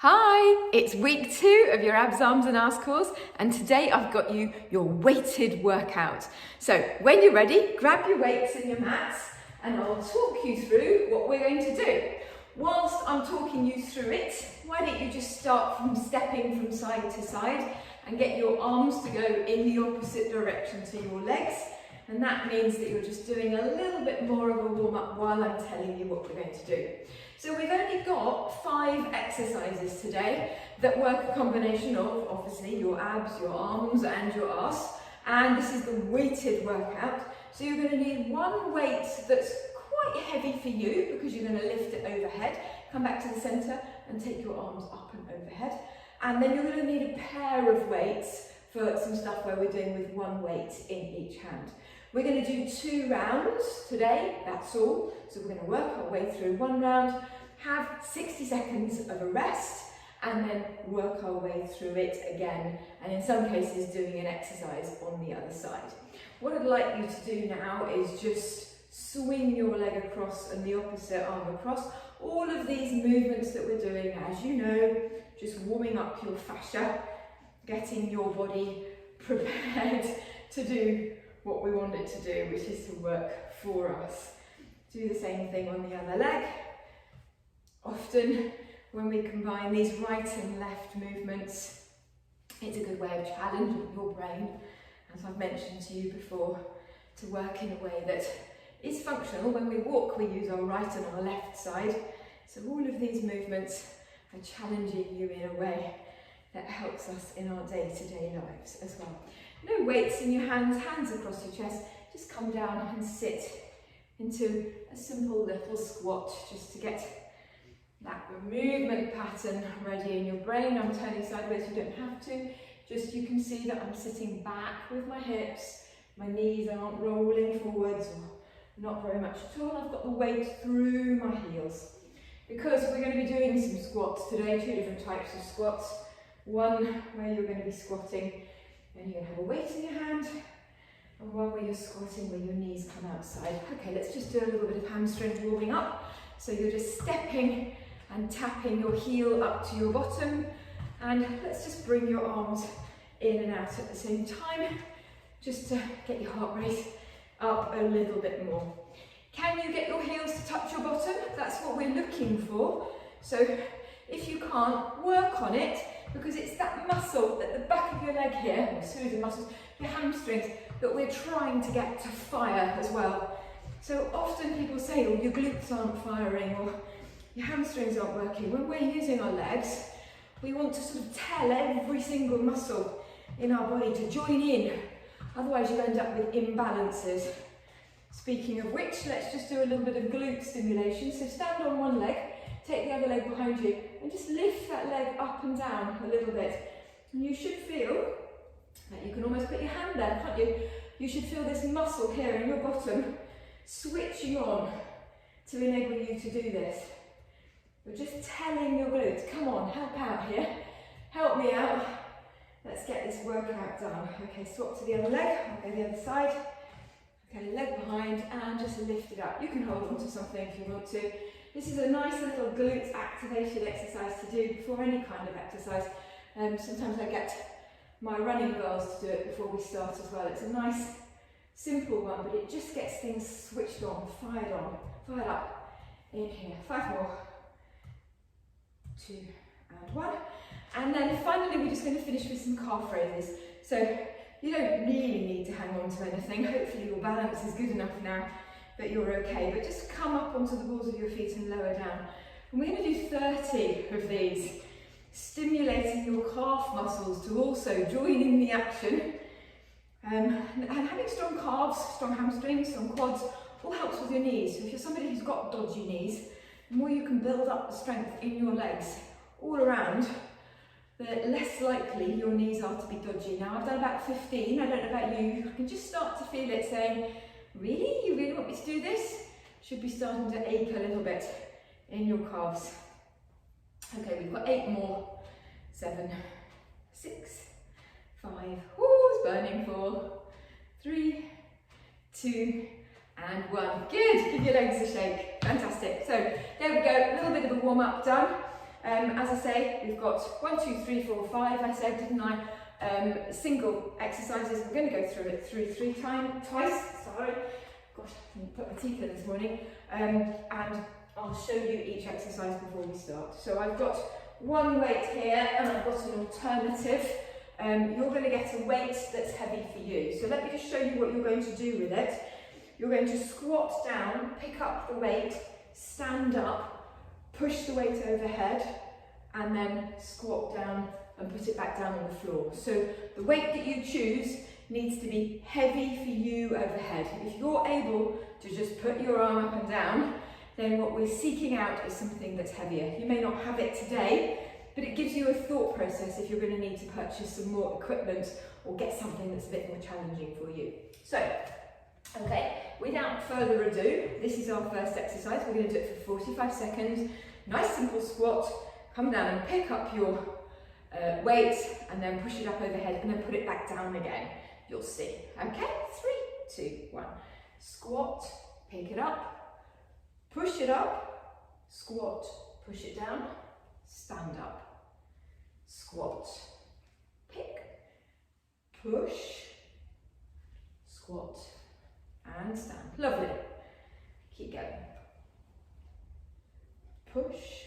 Hi, it's week 2 of your abs, arms and arse course, and today I've got you your weighted workout. So when you're ready, grab your weights and your mats and I'll talk you through what we're going to do. Whilst I'm talking you through it, why don't you just start from stepping from side to side and get your arms to go in the opposite direction to your legs, and that means that you're just doing a little bit more of a warm-up while I'm telling you what we're going to do. So we've only got 5 exercises today that work a combination of, obviously, your abs, your arms and your arse, and this is the weighted workout. So you're going to need one weight that's quite heavy for you because you're going to lift it overhead, come back to the centre and take your arms up and overhead, and then you're going to need a pair of weights for some stuff where we're doing with one weight in each hand. We're going to do 2 rounds today, that's all. So we're going to work our way through one round, have 60 seconds of a rest, and then work our way through it again, and in some cases doing an exercise on the other side. What I'd like you to do now is just swing your leg across and the opposite arm across. All of these movements that we're doing, as you know, just warming up your fascia, getting your body prepared to do what we want it to do, which is to work for us. Do the same thing on the other leg. Often when we combine these right and left movements, it's a good way of challenging your brain, as I've mentioned to you before, to work in a way that is functional. When we walk, we use our right and our left side. So all of these movements are challenging you in a way that helps us in our day-to-day lives as well. No weights in your hands, hands across your chest. Just come down and sit into a simple little squat just to get that movement pattern ready in your brain. I'm turning sideways, you don't have to. Just you can see that I'm sitting back with my hips. My knees aren't rolling forwards, or not very much at all. I've got the weight through my heels. Because we're going to be doing some squats today, 2 different types of squats. One where you're going to be squatting and you're going to have a weight in your hand, and one where you're squatting where your knees come outside. Okay, let's just do a little bit of hamstring warming up. So you're just stepping and tapping your heel up to your bottom, and let's just bring your arms in and out at the same time, just to get your heart rate up a little bit more. Can you get your heels to touch your bottom? That's what we're looking for. So if you can't, work on it, because it's that muscle at the back of your leg here, or a series of muscles, your hamstrings, that we're trying to get to fire as well. So often people say, oh, your glutes aren't firing, or your hamstrings aren't working. When we're using our legs, we want to sort of tell every single muscle in our body to join in. Otherwise you end up with imbalances. Speaking of which, let's just do a little bit of glute stimulation. So stand on one leg, take the other leg behind you, and just lift that leg up and down a little bit. And you should feel that you can almost put your hand there, can't you? You should feel this muscle here in your bottom switching on to enable you to do this. We're just telling your glutes, come on, help out here. Help me out. Let's get this workout done. Okay, swap to the other leg. I'll go the other side. Okay, leg behind and just lift it up. You can hold on to something if you want to. This is a nice little glute activation exercise to do before any kind of exercise. Sometimes I get my running girls to do it before we start as well. It's a nice, simple one, but it just gets things switched on, fired up. In here. 5 more. 2 and 1. And then finally we're just going to finish with some calf raises. So you don't really need to hang on to anything. Hopefully your balance is good enough now that you're okay, but just come up onto the balls of your feet and lower down. And we're going to do 30 of these, stimulating your calf muscles to also join in the action. And having strong calves, strong hamstrings, strong quads, all helps with your knees. So if you're somebody who's got dodgy knees, the more you can build up the strength in your legs all around, the less likely your knees are to be dodgy. Now I've done about 15, I don't know about you, I can just start to feel it saying, really? You really want me to do this? Should be starting to ache a little bit in your calves. Okay, we've got 8 more. 7, 6, 5, whoo, it's burning. 4, 3, 2, and 1. Good, give your legs a shake. Fantastic. So there we go, a little bit of a warm up done. As I say, we've got 1, 2, 3, 4, 5, I said, didn't I? Single exercises. We're going to go through it twice. Sorry. Gosh, I didn't put my teeth in this morning. And I'll show you each exercise before we start. So I've got one weight here and I've got an alternative. You're going to get a weight that's heavy for you. So let me just show you what you're going to do with it. You're going to squat down, pick up the weight, stand up, push the weight overhead, and then squat down and put it back down on the floor. So the weight that you choose needs to be heavy for you overhead. If you're able to just put your arm up and down, then what we're seeking out is something that's heavier. You may not have it today, but it gives you a thought process if you're going to need to purchase some more equipment or get something that's a bit more challenging for you. So, okay, without further ado, this is our first exercise. We're going to do it for 45 seconds. Nice simple squat. Come down and pick up your weight and then push it up overhead and then put it back down again. You'll see. Okay, 3, 2, 1. Squat, pick it up, push it up, squat, push it down, stand up, squat, pick, push, squat, and stand. Lovely. Keep going. Push,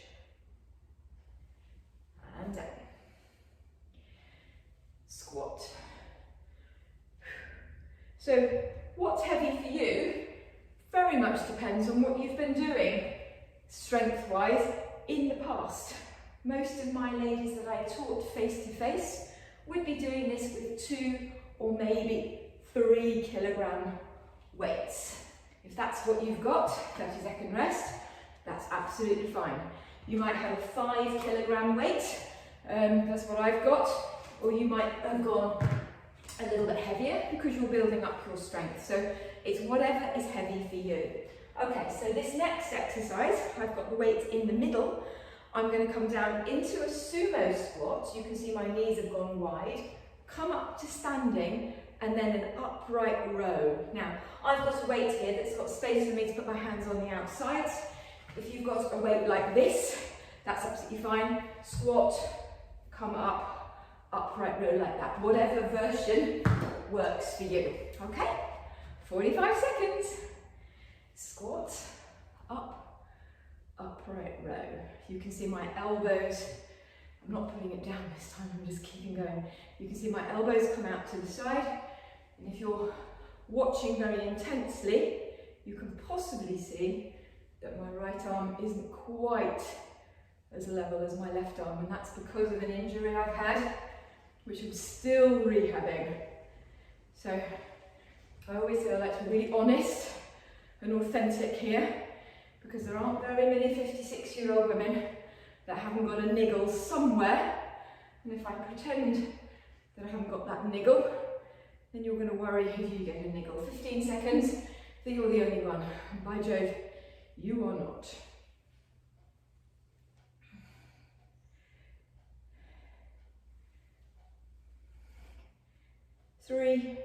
and down. Squat. So what's heavy for you very much depends on what you've been doing strength-wise in the past. Most of my ladies that I taught face-to-face would be doing this with 2 or maybe 3 kilogram weights. If that's what you've got, 30-second rest, that's absolutely fine. You might have a 5 kilogram weight, that's what I've got, or you might have gone a little bit heavier because you're building up your strength. So it's whatever is heavy for you. Okay, so this next exercise, I've got the weight in the middle. I'm going to come down into a sumo squat. You can see my knees have gone wide. Come up to standing and then an upright row. Now, I've got a weight here that's got space for me to put my hands on the outside. If you've got a weight like this, that's absolutely fine. Squat, come up, upright row like that. Whatever version works for you. Okay? 45 seconds. Squat, up, upright row. You can see my elbows. I'm not putting it down this time, I'm just keeping going. You can see my elbows come out to the side. And if you're watching very intensely, you can possibly see that my right arm isn't quite as level as my left arm, and that's because of an injury I've had, which I'm still rehabbing. So I always say I like to be really honest and authentic here, because there aren't very many 56-year-old women that haven't got a niggle somewhere, and if I pretend that I haven't got that niggle, then you're going to worry if you get a niggle. 15 seconds, that you're the only one, and by Jove, you are not. Three,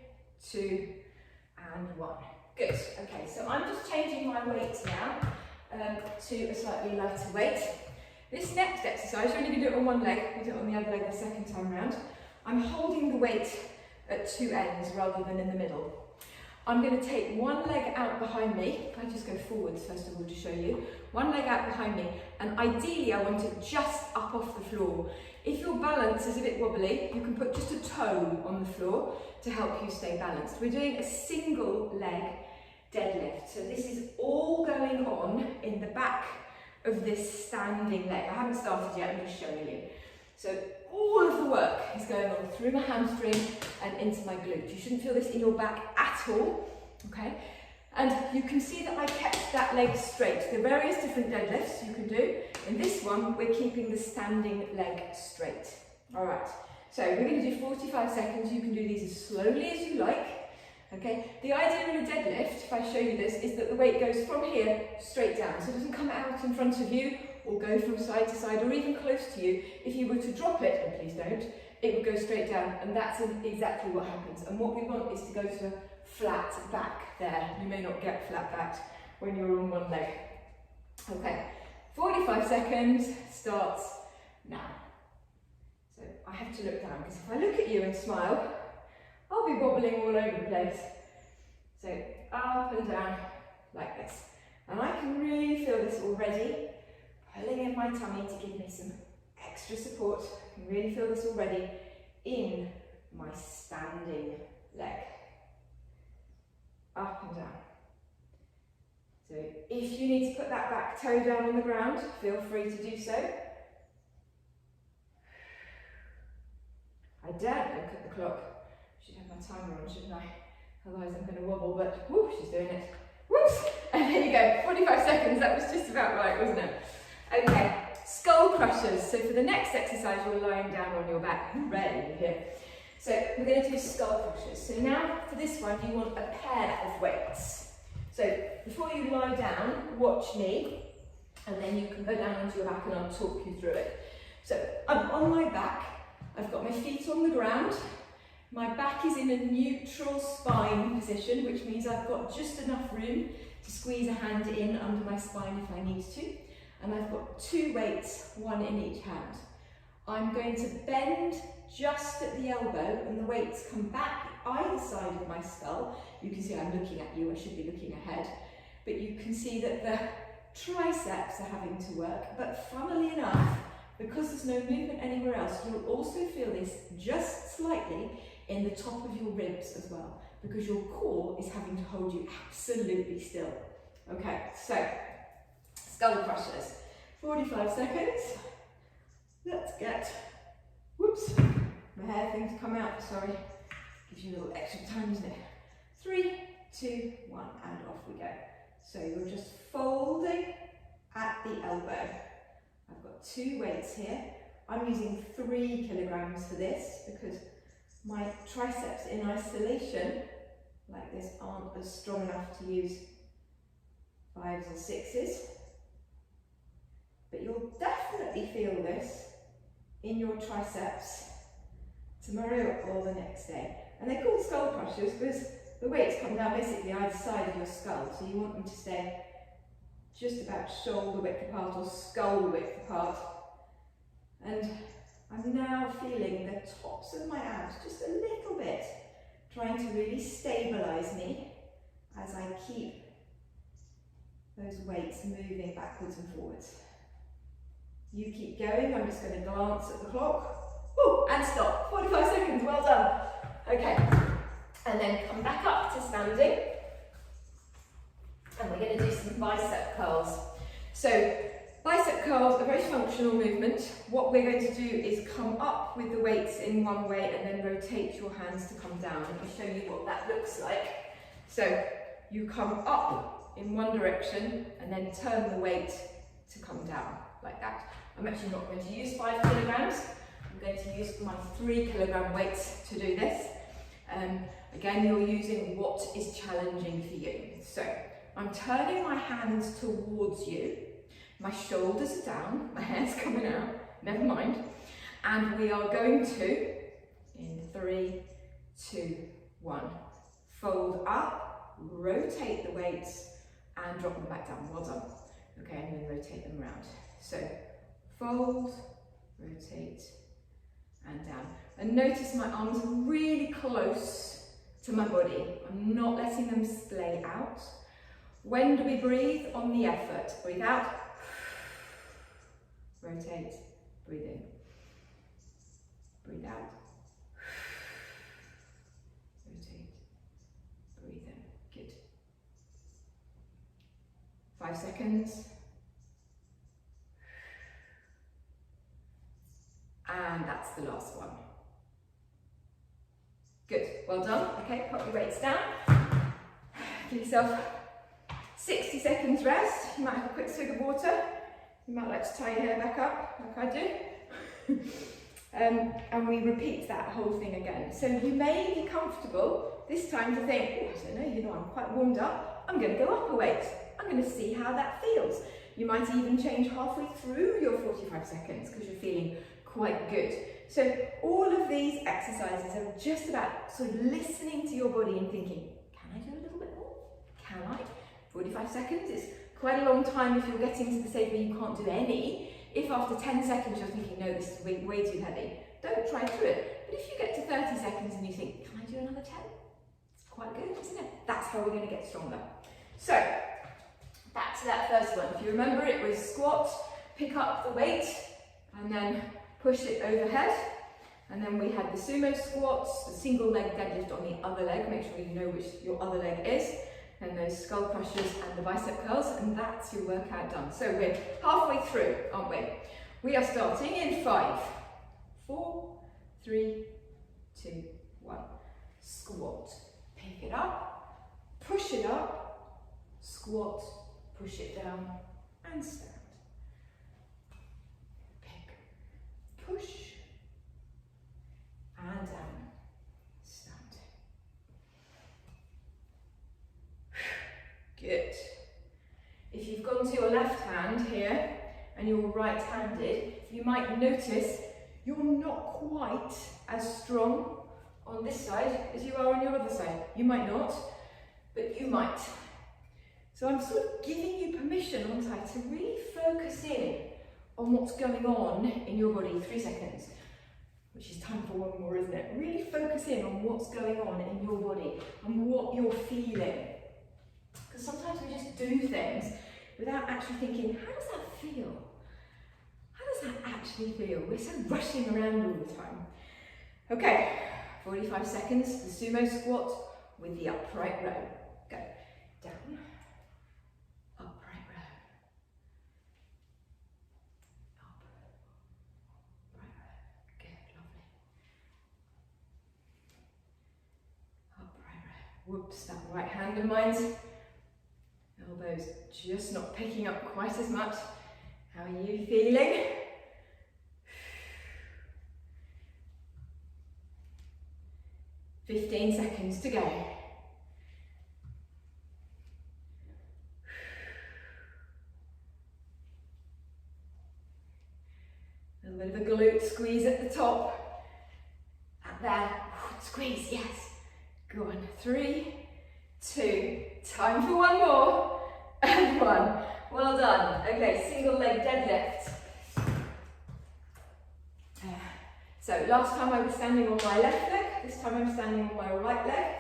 2, and 1. Good. Okay, so I'm just changing my weight now to a slightly lighter weight. This next exercise, you're only going to do it on one leg. We do it on the other leg the second time round. I'm holding the weight at 2 ends rather than in the middle. I'm going to take one leg out behind me. If I just go forwards first of all to show you. One leg out behind me, and ideally I want it just up off the floor. If your balance is a bit wobbly, you can put just a toe on the floor to help you stay balanced. We're doing a single leg deadlift. So this is all going on in the back of this standing leg. I haven't started yet, I'm just showing you. So all of the work is going on through my hamstring and into my glute. You shouldn't feel this in your back at all, okay? And you can see that I kept that leg straight. There are various different deadlifts you can do. In this one, we're keeping the standing leg straight. All right, so we're going to do 45 seconds. You can do these as slowly as you like, okay? The idea in a deadlift, if I show you this, is that the weight goes from here straight down. So it doesn't come out in front of you or go from side to side or even close to you. If you were to drop it, and please don't, it would go straight down, and that's exactly what happens. And what we want is to go to flat back there. You may not get flat back when you're on one leg. Okay, 45 seconds starts to look down, because if I look at you and smile, I'll be wobbling all over the place. So up and down like this. And I can really feel this already, pulling in my tummy to give me some extra support. I can really feel this already in my standing leg. Up and down. So if you need to put that back toe down on the ground, feel free to do so. I daren't look at the clock. Should have my timer on, shouldn't I? Otherwise I'm going to wobble, but whoo, she's doing it. Whoops! And there you go, 45 seconds, that was just about right, wasn't it? Okay, skull crushers. So for the next exercise, you're lying down on your back, ready here. So we're going to do skull crushers. So now for this one, you want a pair of weights. So before you lie down, watch me, and then you can go down onto your back and I'll talk you through it. So I'm on my back, I've got my feet on the ground, my back is in a neutral spine position, which means I've got just enough room to squeeze a hand in under my spine if I need to. And I've got 2 weights, 1 in each hand. I'm going to bend just at the elbow and the weights come back either side of my skull. You can see I'm looking at you, I should be looking ahead. But you can see that the triceps are having to work, but funnily enough, because there's no movement anywhere else, you'll also feel this just slightly in the top of your ribs as well, because your core is having to hold you absolutely still. Okay, so skull crushers, 45 seconds. Let's get, whoops, my hair thing's come out, sorry. Gives you a little extra time, isn't it? 3, 2, 1, and off we go. So you're just folding at the elbow. I've got 2 weights here. I'm using 3 kilograms for this because my triceps in isolation, like this, aren't as strong enough to use 5s or 6s. But you'll definitely feel this in your triceps tomorrow or the next day. And they're called skull crushers because the weights come down basically either side of your skull, so you want them to stay just about shoulder width apart or skull width apart. And I'm now feeling the tops of my abs just a little bit, trying to really stabilise me as I keep those weights moving backwards and forwards. You keep going, I'm just going to glance at the clock. Woo, and stop, 45 seconds, well done. Okay, and then come back up to standing. And we're going to do some bicep curls. So bicep curls are a very functional movement. What we're going to do is come up with the weights in one way and then rotate your hands to come down. Let me show you what that looks like. So you come up in one direction and then turn the weight to come down like that. I'm actually not going to use 5 kilograms. I'm going to use my 3 kilogram weights to do this. Again, you're using what is challenging for you. So I'm turning my hands towards you. My shoulders are down, my hair's coming out, never mind. And we are going to, in 3, 2, 1, fold up, rotate the weights, and drop them back down. Well done. Okay, and then rotate them around. So fold, rotate, and down. And notice my arms are really close to my body. I'm not letting them splay out. When do we breathe? On the effort. Breathe out, rotate, breathe in, breathe out, rotate, breathe in. Good. 5 seconds. And that's the last one. Good, well done. Okay, put your weights down. Give yourself 60 seconds rest. You might have a quick swig of water. You might like to tie your hair back up, like I do. And we repeat that whole thing again. So you may be comfortable this time to think, oh, I don't know, I'm quite warmed up. I'm going to go up a weight. I'm going to see how that feels. You might even change halfway through your 45 seconds because you're feeling quite good. So all of these exercises are just about sort of listening to your body and thinking, can I do a little bit more? Can I? 45 seconds is quite a long time if you're getting to the stage where you can't do any. If after 10 seconds you're thinking, no, no, this is way too heavy, don't try and do it. But if you get to 30 seconds and you think, can I do another 10? It's quite good, isn't it? That's how we're going to get stronger. So, back to that first one. If you remember, it was squat, pick up the weight, and then push it overhead. And then we had the sumo squats, the single leg deadlift on the other leg, make sure you know which your other leg is, and those skull crushers and the bicep curls, and that's your workout done. So we're halfway through, aren't we? We are starting in 5, 4, 3, 2, 1. Squat, pick it up, push it up, squat, push it down, and stand. Pick, push, and down, stand. Good. If you've gone to your left hand here and you're right-handed, you might notice you're not quite as strong on this side as you are on your other side. You might not, but you might. So I'm sort of giving you permission on side to really focus in on what's going on in your body. 3 seconds. Which is time for one more, isn't it? Really focus in on what's going on in your body and what you're feeling. Because sometimes we just do things without actually thinking, how does that feel? How does that actually feel? We're so rushing around all the time. Okay, 45 seconds, the sumo squat with the upright row. Go, down, upright row. Whoops, that right hand of mine's elbows just not picking up quite as much. How are you feeling? "15 seconds to go. A little bit of a glute squeeze at the top. At there, squeeze, yes. Go on, 3, 2, time for one more, and 1. Well done. Okay, single leg deadlift. So last time I was standing on my left leg, this time I'm standing on my right leg.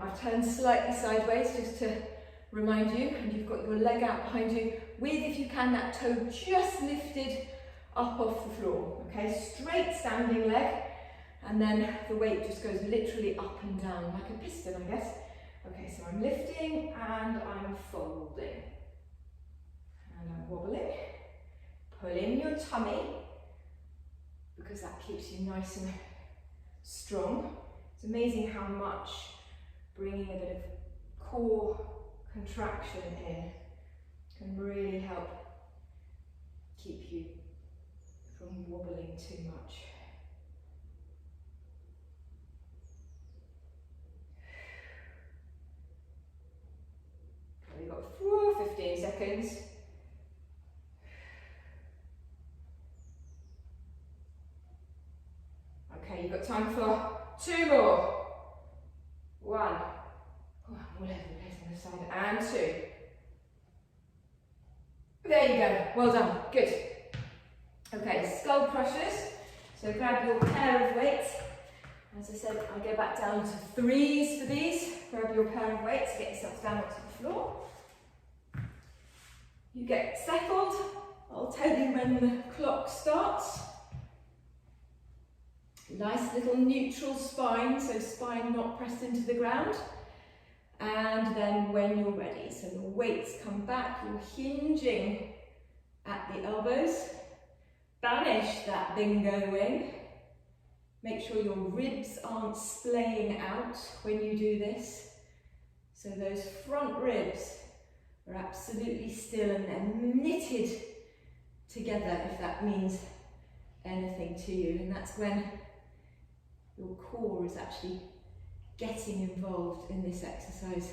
I've turned slightly sideways just to remind you, and you've got your leg out behind you with, if you can, that toe just lifted up off the floor. Okay, straight standing leg. And then the weight just goes literally up and down, like a piston, I guess. Okay, so I'm lifting and I'm folding. And I'm wobbling. Pull in your tummy, because that keeps you nice and strong. It's amazing how much bringing a bit of core contraction in can really help keep you from wobbling too much. We've got 15 seconds. Okay, you've got time for 2 more. 1. Oh, I'm all over the place on this side. And 2. There you go. Well done. Good. Okay, skull crushers. So grab your pair of weights. As I said, I go back down to 3s for these. Grab your pair of weights, get yourself down onto the floor. You get settled. I'll tell you when the clock starts. Nice little neutral spine, so spine not pressed into the ground. And then when you're ready, so the weights come back, you're hinging at the elbows. Banish that bingo wing. Make sure your ribs aren't splaying out when you do this. So those front ribs are absolutely still and they're knitted together, if that means anything to you. And that's when your core is actually getting involved in this exercise.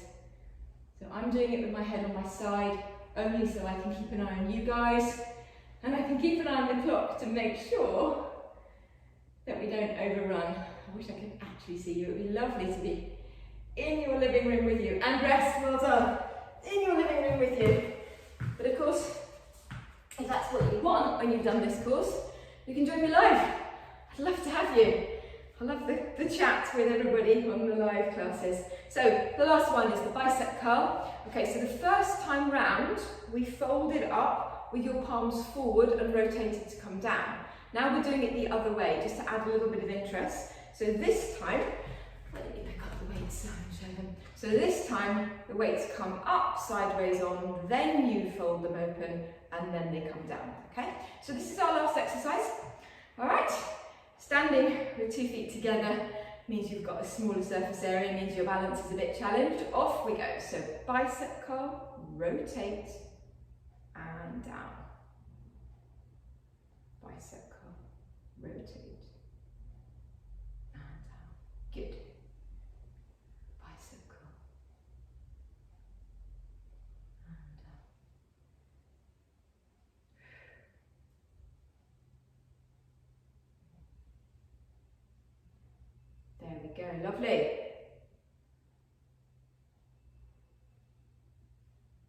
So I'm doing it with my head on my side, only so I can keep an eye on you guys, and I can keep an eye on the clock to make sure that we don't overrun. I wish I could actually see you. It would be lovely to be in your living room with you. And rest, well done. In your living room with you. But of course, if that's what you want when you've done this course, you can join me live. I'd love to have you. I love the chat with everybody on the live classes. So the last one is the bicep curl. Okay, so the first time round, we folded up with your palms forward and rotated to come down. Now we're doing it the other way, just to add a little bit of interest. So this time, let me pick up the weights and show them. So this time, the weights come up, sideways on, then you fold them open, and then they come down, okay? So this is our last exercise. All right, standing with 2 feet together means you've got a smaller surface area, means your balance is a bit challenged. Off we go. So bicep curl, rotate, and down. Bicep curl, rotate, and down. Good. Bicep curl, and down. There we go, lovely.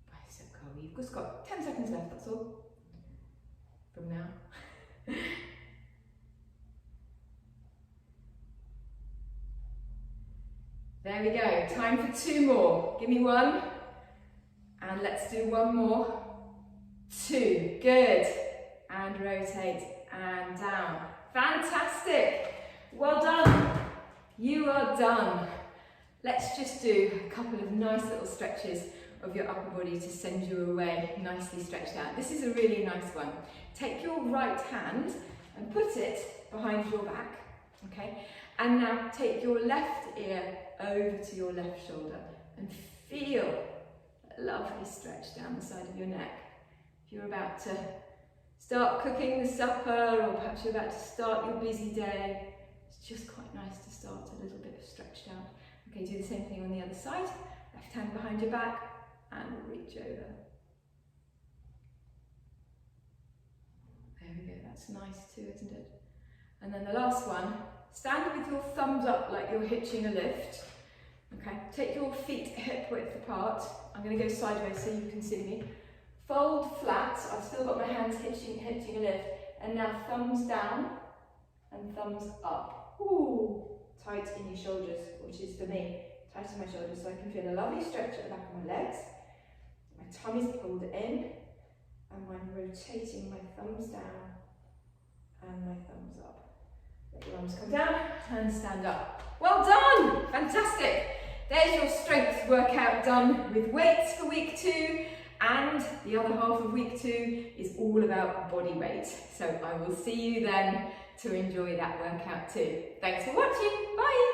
Bicep curl, you've just got 10 seconds left, that's all, from now. There we go, time for 2 more. Give me 1, and let's do 1 more. 2, good. And rotate, and down. Fantastic, well done. You are done. Let's just do a couple of nice little stretches of your upper body to send you away nicely stretched out. This is a really nice one. Take your right hand and put it behind your back, okay? And now take your left ear over to your left shoulder and feel a lovely stretch down the side of your neck. If you're about to start cooking the supper, or perhaps you're about to start your busy day, it's just quite nice to start a little bit stretched out. Okay, do the same thing on the other side. Left hand behind your back and reach over. There we go, that's nice too, isn't it? And then the last one, stand with your thumbs up like you're hitching a lift. Okay, take your feet hip width apart. I'm going to go sideways so you can see me. Fold flat, I've still got my hands hitching a lift. And now thumbs down and thumbs up. Ooh, tight in your shoulders, which is for me, tight in my shoulders, so I can feel a lovely stretch at the back of my legs. My tummy's pulled in, and I'm rotating my thumbs down and my thumbs up. Let your arms come down and stand up. Well done! Fantastic! There's your strength workout done with weights for week 2, and the other half of week 2 is all about body weight. So I will see you then to enjoy that workout too. Thanks for watching, bye!